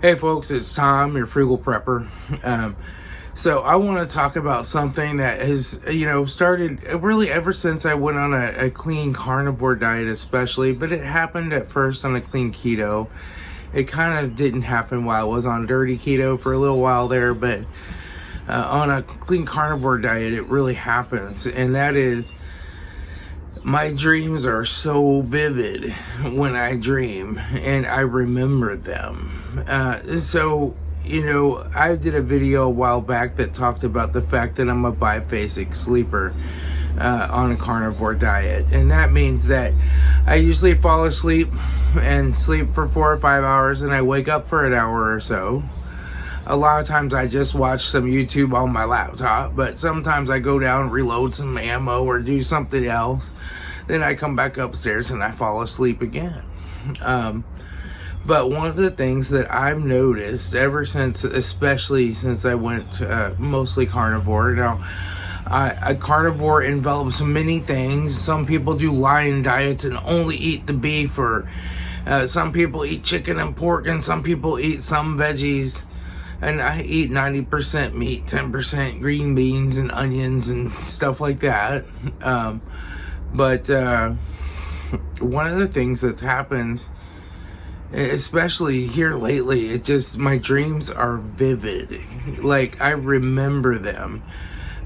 Hey folks, it's Tom, your Frugal Prepper. So I want to talk about something that has, started really ever since I went on a clean carnivore diet especially, but it happened at first on a clean keto. It kind of didn't happen while I was on dirty keto for a little while there, but on a clean carnivore diet, it really happens. And that is, my dreams are so vivid when I dream, and I remember them. I did a video a while back that talked about the fact that I'm a BiPhasic sleeper on a carnivore diet. And that means that I usually fall asleep and sleep for 4 or 5 hours, and I wake up for an hour or so. A lot of times I just watch some YouTube on my laptop, but sometimes I go down and reload some ammo or do something else. Then I come back upstairs and I fall asleep again. But one of the things that I've noticed especially since I went mostly carnivore. Now, a carnivore envelops many things. Some people do lion diets and only eat the beef, or some people eat chicken and pork, and some people eat some veggies. And I eat 90% meat, 10% green beans and onions and stuff like that. But one of the things that's happened, especially here lately, my dreams are vivid. Like, I remember them.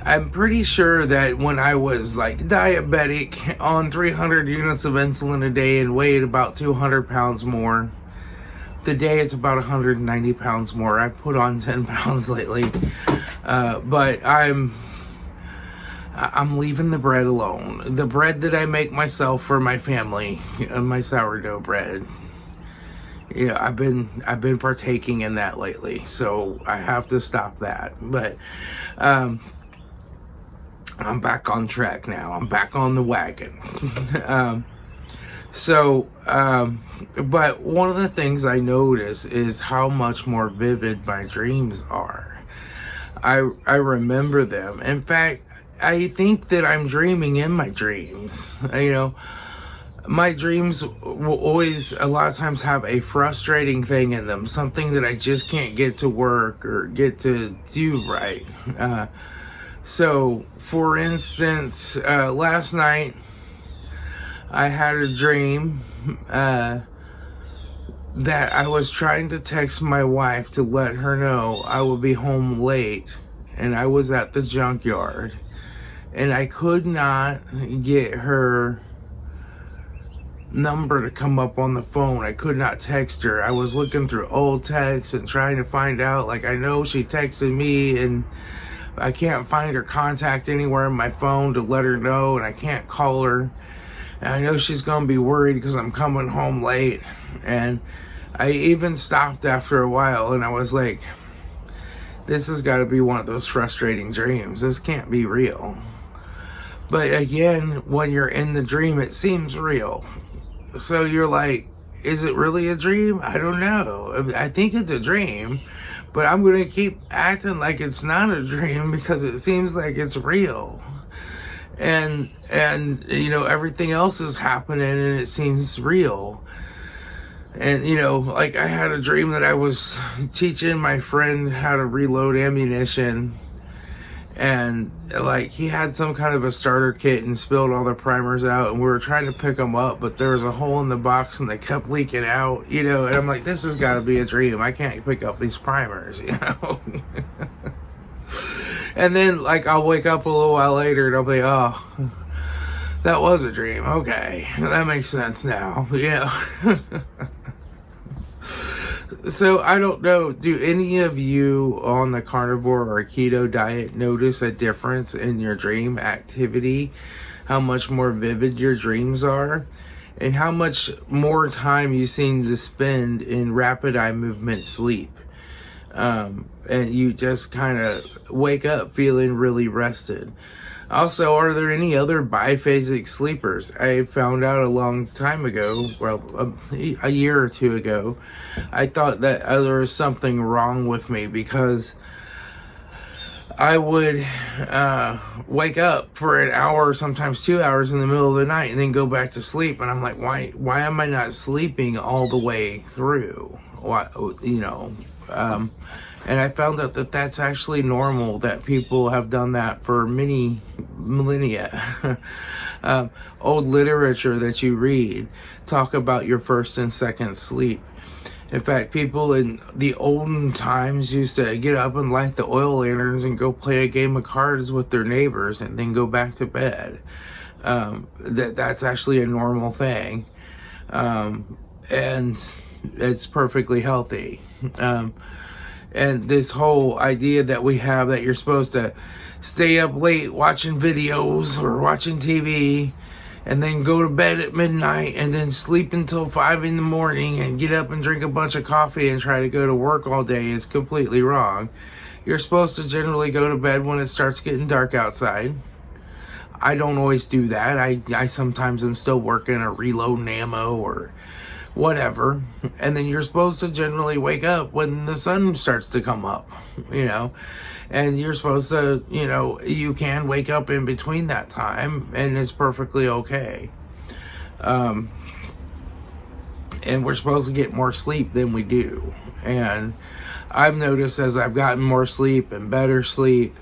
I'm pretty sure that when I was like diabetic on 300 units of insulin a day and weighed about 200 pounds more, today it's about 190 pounds more. I put on 10 pounds lately, but I'm leaving the bread alone. The bread that I make myself for my family, my sourdough bread. I've been partaking in that lately, so I have to stop that. But I'm back on track now. I'm back on the wagon. But one of the things I notice is how much more vivid my dreams are. I remember them. In fact, I think that I'm dreaming in my dreams. My dreams will always, a lot of times, have a frustrating thing in them, something that I just can't get to work or get to do right. So, for instance, last night, I had a dream that I was trying to text my wife to let her know I would be home late, and I was at the junkyard, and I could not get her number to come up on the phone. I could not text her. I was looking through old texts and trying to find out, like, I know she texted me, and I can't find her contact anywhere on my phone to let her know, and I can't call her. And I know she's going to be worried because I'm coming home late. And I even stopped after a while, and I was like, this has got to be one of those frustrating dreams. This can't be real. But again, when you're in the dream, it seems real. So you're like, is it really a dream? I don't know. I think it's a dream, but I'm going to keep acting like it's not a dream because it seems like it's real. And everything else is happening and it seems real. And like, I had a dream that I was teaching my friend how to reload ammunition, and like, he had some kind of a starter kit and spilled all the primers out, and we were trying to pick them up, but there was a hole in the box and they kept leaking out, and I'm like, this has got to be a dream. I can't pick up these primers. And then, like, I'll wake up a little while later and I'll be, oh, that was a dream. Okay, that makes sense now. So, I don't know, do any of you on the carnivore or keto diet notice a difference in your dream activity? How much more vivid your dreams are? And how much more time you seem to spend in rapid eye movement sleep? And you just kind of wake up feeling really rested. Also, are there any other biphasic sleepers? I found out a long time ago, well, a year or two ago, I thought that there was something wrong with me because I would wake up for an hour, sometimes 2 hours in the middle of the night, and then go back to sleep. And I'm like, why am I not sleeping all the way through? Why, and I found out that that's actually normal, that people have done that for many millennia. Old literature that you read talk about your first and second sleep. In fact, people in the olden times used to get up and light the oil lanterns and go play a game of cards with their neighbors and then go back to bed. That's actually a normal thing. And it's perfectly healthy. And this whole idea that we have that you're supposed to stay up late watching videos or watching TV and then go to bed at midnight and then sleep until 5 in the morning and get up and drink a bunch of coffee and try to go to work all day is completely wrong. You're supposed to generally go to bed when it starts getting dark outside. I don't always do that. I sometimes am still working or reloading ammo or whatever. And then you're supposed to generally wake up when the sun starts to come up, and you're supposed to, you can wake up in between that time, and it's perfectly okay. And we're supposed to get more sleep than we do. And I've noticed as I've gotten more sleep and better sleep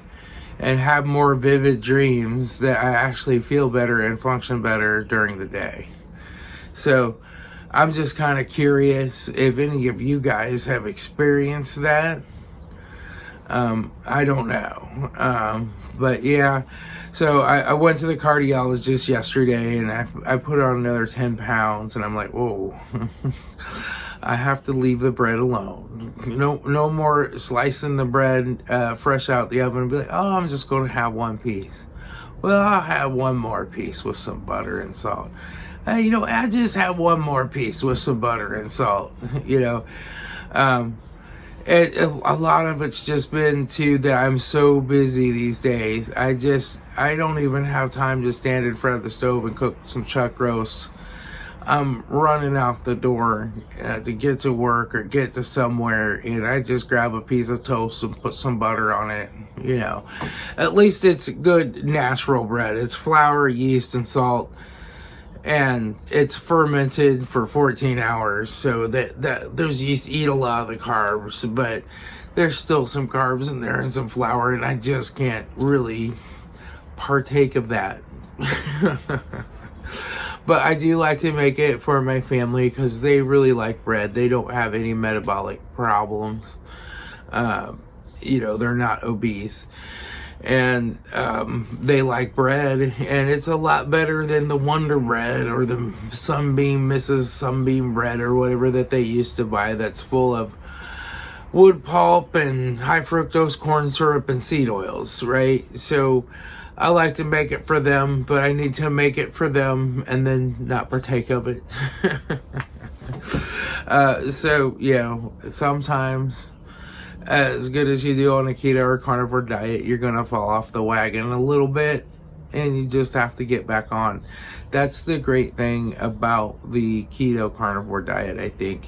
and have more vivid dreams that I actually feel better and function better during the day. So I'm just kind of curious if any of you guys have experienced that. I don't know. But yeah, so I went to the cardiologist yesterday and I put on another 10 pounds and I'm like, whoa, I have to leave the bread alone. No more slicing the bread fresh out the oven and be like, oh, I'm just going to have one piece. Well, I'll have one more piece with some butter and salt. I just have one more piece with some butter and salt, a lot of it's just been that I'm so busy these days. I don't even have time to stand in front of the stove and cook some chuck roasts. I'm running out the door to get to work or get to somewhere, and I just grab a piece of toast and put some butter on it. At least it's good natural bread. It's flour, yeast, and salt. And it's fermented for 14 hours, so that those yeast eat a lot of the carbs, but there's still some carbs in there and some flour, and I just can't really partake of that. But I do like to make it for my family because they really like bread. They don't have any metabolic problems. They're not obese. And they like bread, and it's a lot better than the Wonder Bread or the Sunbeam Mrs. Sunbeam bread or whatever that they used to buy that's full of wood pulp and high fructose corn syrup and seed oils, right? So I like to make it for them, but I need to make it for them and then not partake of it. Sometimes, as good as you do on a keto or carnivore diet, you're going to fall off the wagon a little bit, and you just have to get back on. That's the great thing about the keto carnivore diet, I think,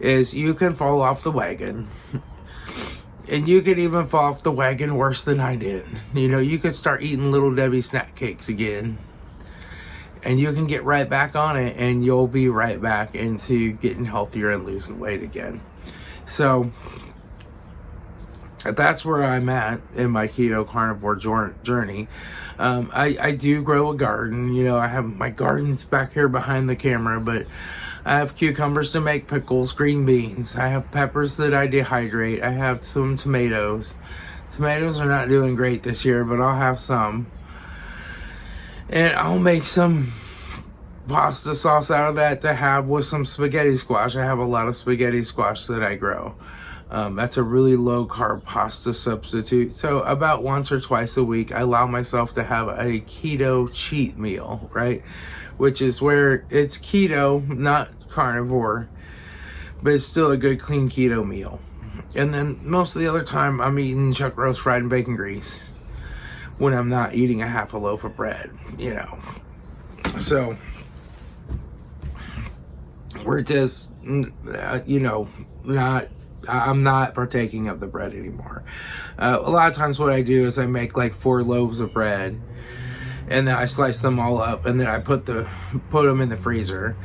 is you can fall off the wagon, and you can even fall off the wagon worse than I did. You could start eating Little Debbie snack cakes again, and you can get right back on it, and you'll be right back into getting healthier and losing weight again. So that's where I'm at in my keto carnivore journey. I do grow a garden. I have my gardens back here behind the camera, but I have cucumbers to make pickles, green beans. I have peppers that I dehydrate. I have some tomatoes. Tomatoes are not doing great this year, but I'll have some. And I'll make some pasta sauce out of that to have with some spaghetti squash. I have a lot of spaghetti squash that I grow. That's a really low carb pasta substitute. So about once or twice a week, I allow myself to have a keto cheat meal, right? Which is where it's keto, not carnivore, but it's still a good clean keto meal. And then most of the other time, I'm eating chuck roast fried in bacon grease when I'm not eating a half a loaf of bread, So we're just, not I'm not partaking of the bread anymore. A lot of times what I do is I make like 4 loaves of bread, and then I slice them all up, and then I put them in the freezer,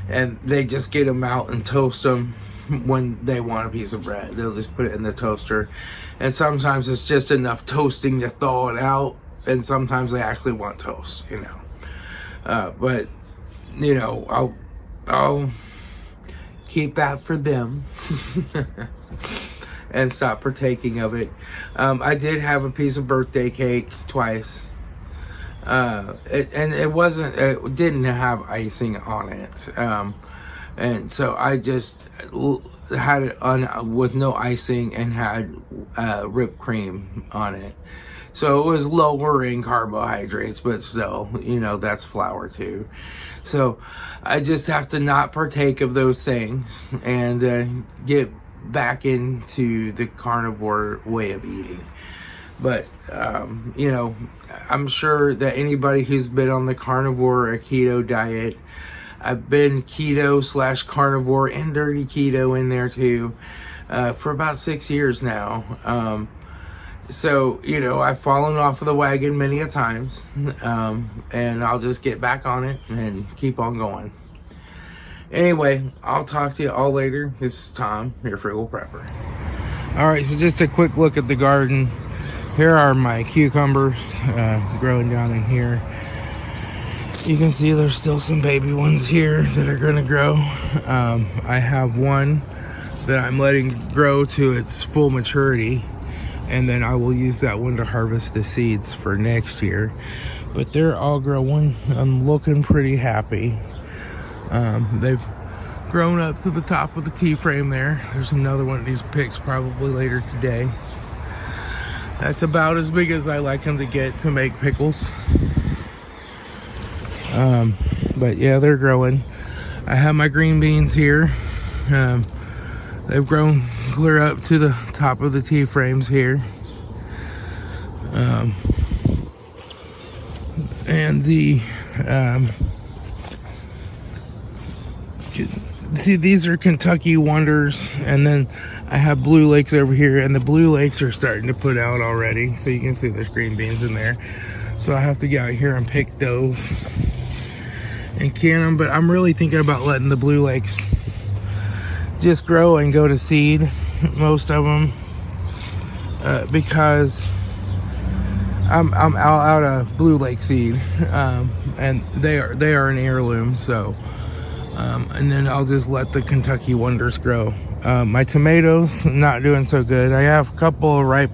and they just get them out and toast them when they want a piece of bread. They'll just put it in the toaster, and sometimes it's just enough toasting to thaw it out, and sometimes they actually want toast, you know. But you know, I'll keep that for them and stop partaking of it. I did have a piece of birthday cake twice. It didn't have icing on it. And so I just had it with no icing and had whipped cream on it. So it was lower in carbohydrates, but still, you know, that's flour too. So I just have to not partake of those things and get back into the carnivore way of eating. But, you know, I'm sure that anybody who's been on the carnivore or keto diet, I've been keto / carnivore and dirty keto in there too, for about 6 years now. So, you know, I've fallen off of the wagon many a times, and I'll just get back on it and keep on going. Anyway, I'll talk to you all later. This is Tom, your Frugal Prepper. Alright, so just a quick look at the garden. Here are my cucumbers growing down in here. You can see there's still some baby ones here that are going to grow. I have one that I'm letting grow to its full maturity, and then I will use that one to harvest the seeds for next year. But they're all growing. I'm looking pretty happy. They've grown up to the top of the T-frame there. There's another one of these picks probably later today. That's about as big as I like them to get to make pickles. But yeah, they're growing. I have my green beans here. They've grown clear up to the top of the T-frames here. And the see, these are Kentucky Wonders, and then I have Blue Lakes over here, and the Blue Lakes are starting to put out already, so you can see there's green beans in there. So I have to get out here and pick those and can them, but I'm really thinking about letting the Blue Lakes just grow and go to seed, most of them, because I'm out of Blue Lake seed, and they are an heirloom. So, and then I'll just let the Kentucky Wonders grow. My tomatoes not doing so good. I have a couple of ripe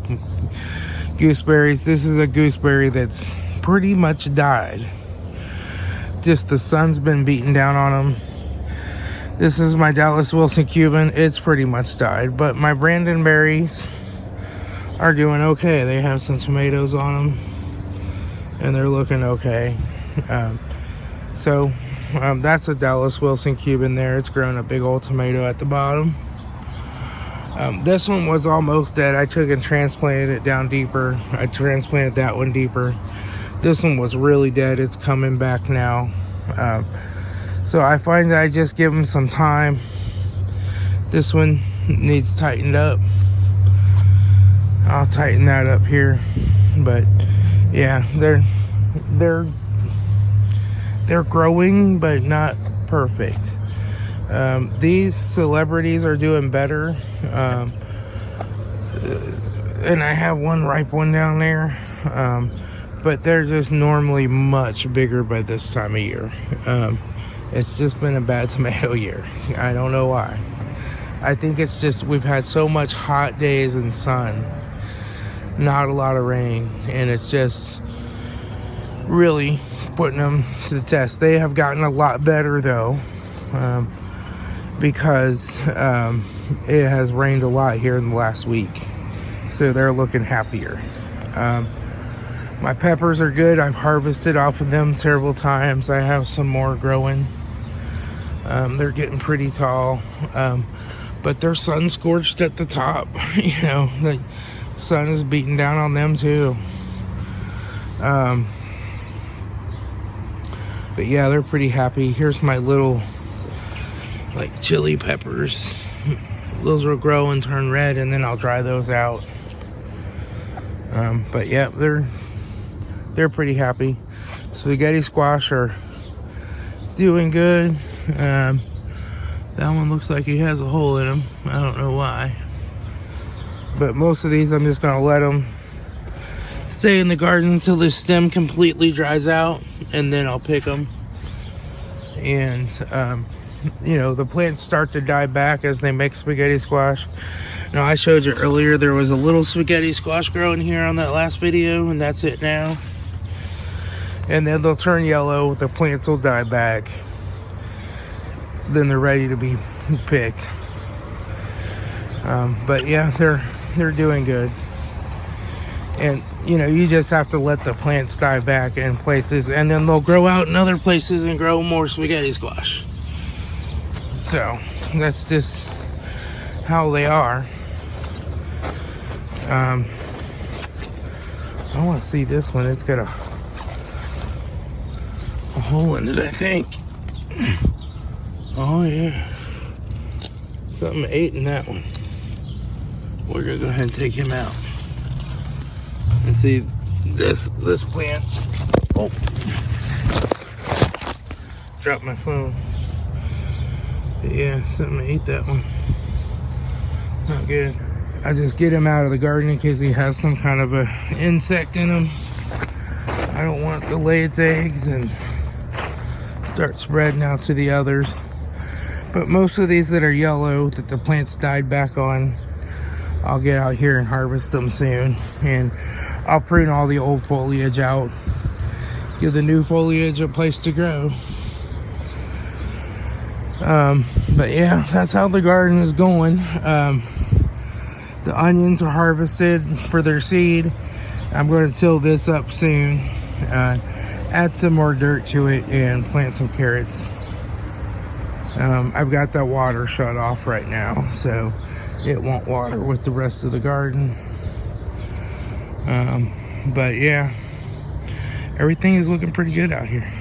gooseberries. This is a gooseberry that's pretty much died. Just the sun's been beating down on them. This is my Dallas Wilson Cuban. It's pretty much died, but my Brandon berries are doing okay. They have some tomatoes on them, and they're looking okay. So that's a Dallas Wilson Cuban there. It's growing a big old tomato at the bottom. This one was almost dead. I took and transplanted it down deeper. I transplanted that one deeper. This one was really dead. It's coming back now. So I find that I just give them some time. This one needs tightened up. I'll tighten that up here. But yeah, they're growing, but not perfect. These celebrities are doing better. And I have one ripe one down there. But they're just normally much bigger by this time of year. It's just been a bad tomato year. I don't know why. I think it's just we've had so much hot days and sun, not a lot of rain, and it's just really putting them to the test. They have gotten a lot better though, because it has rained a lot here in the last week, so they're looking happier. My peppers are good. I've harvested off of them several times. I have some more growing. They're getting pretty tall, but they're sun scorched at the top. You know, the sun is beating down on them too. But yeah, they're pretty happy. Here's my little like chili peppers. those will grow and turn red, and then I'll dry those out. But yeah, they're pretty happy. Spaghetti squash are doing good. That one looks like he has a hole in him. I don't know why. But most of these, I'm just gonna let them stay in the garden until the stem completely dries out, and then I'll pick them. And you know, the plants start to die back as they make spaghetti squash. Now, I showed you earlier there was a little spaghetti squash growing here on that last video, and that's it now. And then they'll turn yellow, the plants will die back. Then they're ready to be picked. But yeah, they're doing good. And you know, you just have to let the plants die back in places, and then they'll grow out in other places and grow more spaghetti squash. So that's just how they are. I want to see this one. It's got a hole in it, I think. Oh yeah, something ate in that one. We're gonna go ahead and take him out. And see this plant. Oh, dropped my phone. But yeah, something ate that one. Not good. I just get him out of the garden in case he has some kind of a insect in him. I don't want it to lay its eggs and start spreading out to the others. But most of these that are yellow that the plants died back on, I'll get out here and harvest them soon. And I'll prune all the old foliage out, give the new foliage a place to grow. But yeah, that's how the garden is going. The onions are harvested for their seed. I'm going to till this up soon, add some more dirt to it, and plant some carrots. I've got that water shut off right now, so it won't water with the rest of the garden. But yeah, everything is looking pretty good out here.